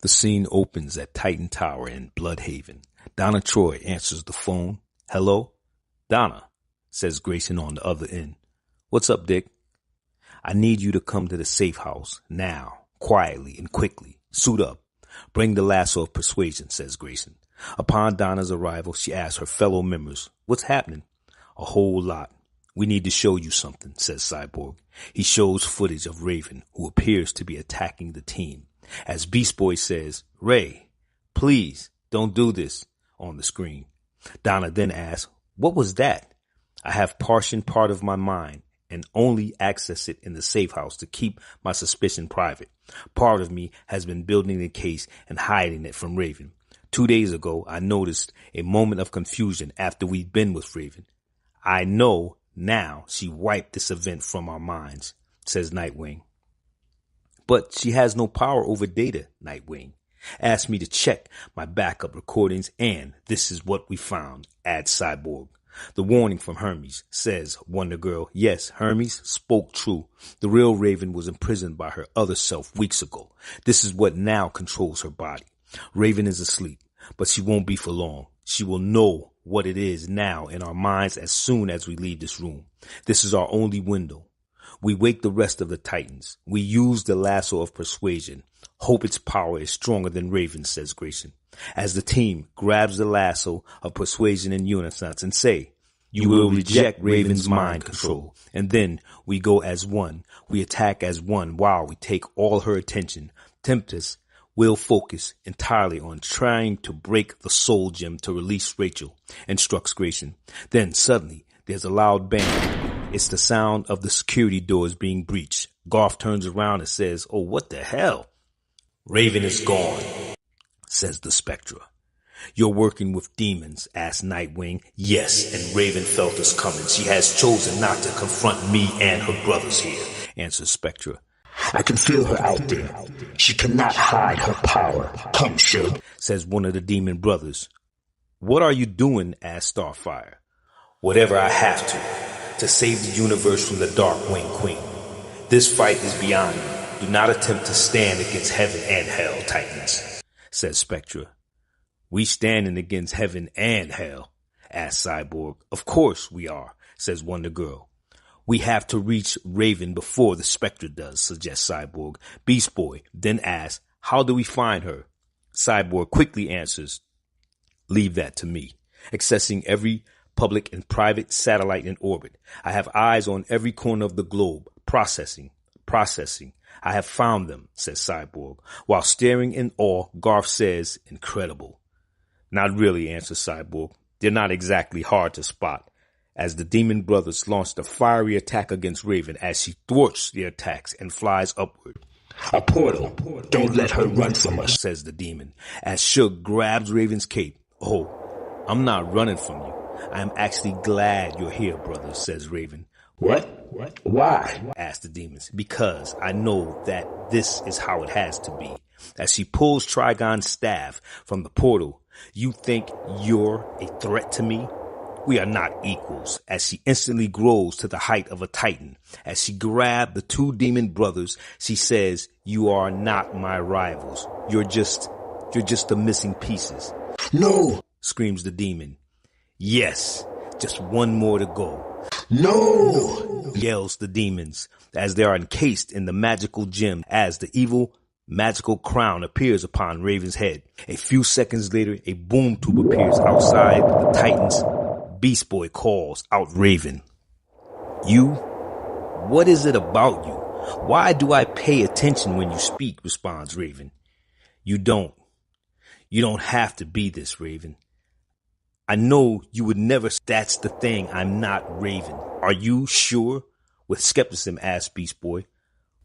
The scene opens at Titan Tower in Bloodhaven. Donna Troy answers the phone. Hello? Donna, says Grayson on the other end. What's up, Dick? I need you to come to the safe house now, quietly and quickly. Suit up. Bring the lasso of persuasion, says Grayson. Upon Donna's arrival, she asks her fellow members, what's happening? A whole lot. We need to show you something, says Cyborg. He shows footage of Raven, who appears to be attacking the team. As Beast Boy says, Ray, please don't do this, on the screen. Donna then asks, what was that? I have partitioned part of my mind and only access it in the safe house to keep my suspicion private. Part of me has been building the case and hiding it from Raven. 2 days ago, I noticed a moment of confusion after we'd been with Raven. I know now she wiped this event from our minds, says Nightwing. But she has no power over data, Nightwing. Asked me to check my backup recordings, and this is what we found, adds Cyborg. The warning from Hermes, says Wonder Girl. Yes, Hermes spoke true. The real Raven was imprisoned by her other self weeks ago. This is what now controls her body. Raven is asleep, but she won't be for long. She will know what it is now in our minds as soon as we leave this room. This is our only window. We wake the rest of the Titans. We use the lasso of persuasion. Hope its power is stronger than Raven's, says Grayson. As the team grabs the lasso of persuasion in unison and say, you will reject Raven's mind control. And then we go as one. We attack as one while we take all her attention. Tempest will focus entirely on trying to break the soul gem to release Rachel, instructs Grayson. Then suddenly there's a loud bang. It's the sound of the security doors being breached. Garth turns around and says, oh, what the hell? Raven is gone, says the Spectra. You're working with demons, asks Nightwing. Yes, and Raven felt us coming. She has chosen not to confront me and her brothers here, answers Spectra. I can feel her out there. She cannot hide her power. Come, Shield, says one of the demon brothers. What are you doing, asks Starfire. Whatever I have to save the universe from the Dark Wing Queen. This fight is beyond me. Do not attempt to stand against heaven and hell, Titans, says Spectra. We standing against heaven and hell, asks Cyborg. Of course we are, says Wonder Girl. We have to reach Raven before the Spectra does, suggests Cyborg. Beast Boy then asks, how do we find her? Cyborg quickly answers, leave that to me. Accessing every public and private satellite in orbit. I have eyes on every corner of the globe. Processing. I have found them, says Cyborg. While staring in awe, Garth says, incredible. Not really, answers Cyborg. They're not exactly hard to spot. As the Demon Brothers launch a fiery attack against Raven as she thwarts the attacks and flies upward. A portal. Don't let her run from us, says the demon. As Shug grabs Raven's cape. Oh, I'm not running from you. I am actually glad you're here, brother, says Raven. What? Why? Asks the demons. Because I know that this is how it has to be. As she pulls Trigon's staff from the portal, you think you're a threat to me? We are not equals, as she instantly grows to the height of a Titan. As she grabbed the two demon brothers, she says, you are not my rivals. You're just the missing pieces. No, screams the demon. Yes, just one more to go. No, yells the demons as they are encased in the magical gem as the evil magical crown appears upon Raven's head. A few seconds later, a boom tube appears outside the Titans. Beast Boy calls out Raven. You? What is it about you? Why do I pay attention when you speak? Responds Raven. You don't have to be this, Raven. I know you would never. That's the thing. I'm not Raven. Are you sure? With skepticism asks Beast Boy.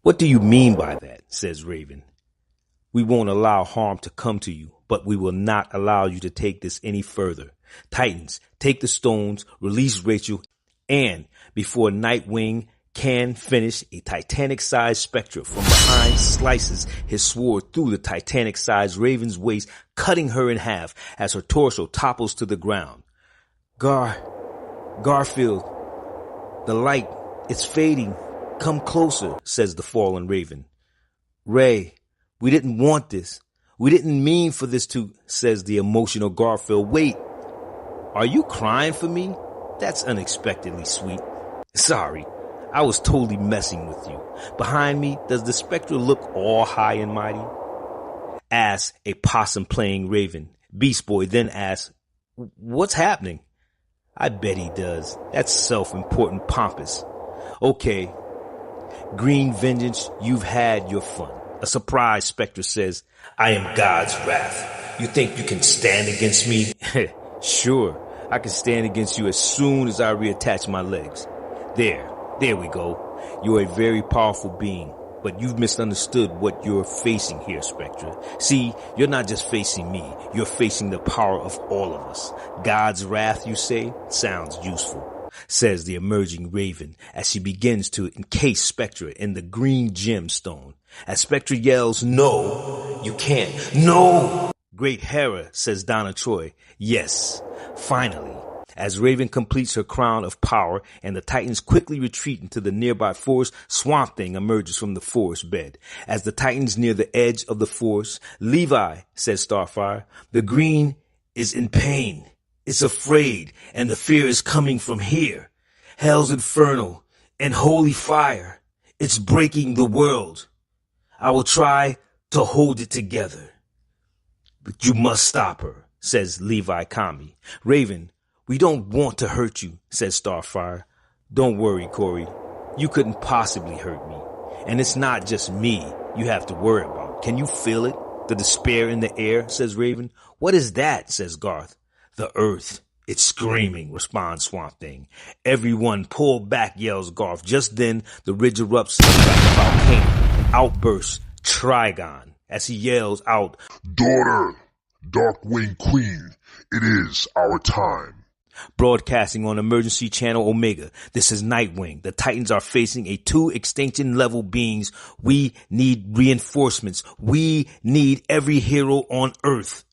What do you mean by that? Says Raven. We won't allow harm to come to you, but we will not allow you to take this any further. Titans, take the stones, release Rachel, and before Nightwing can finish, a Titanic-sized Spectra from behind slices his sword through the Titanic-sized Raven's waist, cutting her in half as her torso topples to the ground. Garfield, the light, it's fading. Come closer, says the fallen Raven. Ray, we didn't want this. We didn't mean for this to, says the emotional Garfield. Wait, are you crying for me? That's unexpectedly sweet. Sorry, I was totally messing with you. Behind me, does the Spectre look all high and mighty? Asks a possum-playing raven. Beast Boy then asks, what's happening? I bet he does. That's self-important pompous. Okay, Green Vengeance, you've had your fun. A surprised Spectre says, I am God's wrath. You think you can stand against me? Sure, I can stand against you as soon as I reattach my legs. There we go. You're a very powerful being, but you've misunderstood what you're facing here, Spectre. See, you're not just facing me, you're facing the power of all of us. God's wrath, you say? Sounds useful, says the emerging raven as she begins to encase Spectre in the green gemstone. As Spectre yells, no, you can't. No! Great Hera, says Donna Troy. Yes, finally. As Raven completes her crown of power and the Titans quickly retreat into the nearby forest, Swamp Thing emerges from the forest bed. As the Titans near the edge of the forest, Levi, says Starfire, the green is in pain. It's afraid, and the fear is coming from here. Hell's inferno and holy fire. It's breaking the world. I will try to hold it together. But you must stop her, says Levi Kami. Raven, we don't want to hurt you, says Starfire. Don't worry, Corey. You couldn't possibly hurt me. And it's not just me you have to worry about. Can you feel it? The despair in the air, says Raven. What is that, says Garth. The earth. It's screaming, responds Swamp Thing. Everyone pull back, yells Garth. Just then, the ridge erupts like a volcano and outbursts Trigon as he yells out, Daughter, Darkwing Queen, it is our time. Broadcasting on Emergency Channel Omega, this is Nightwing. The Titans are facing a 2 extinction level beings. We need reinforcements. We need every hero on Earth.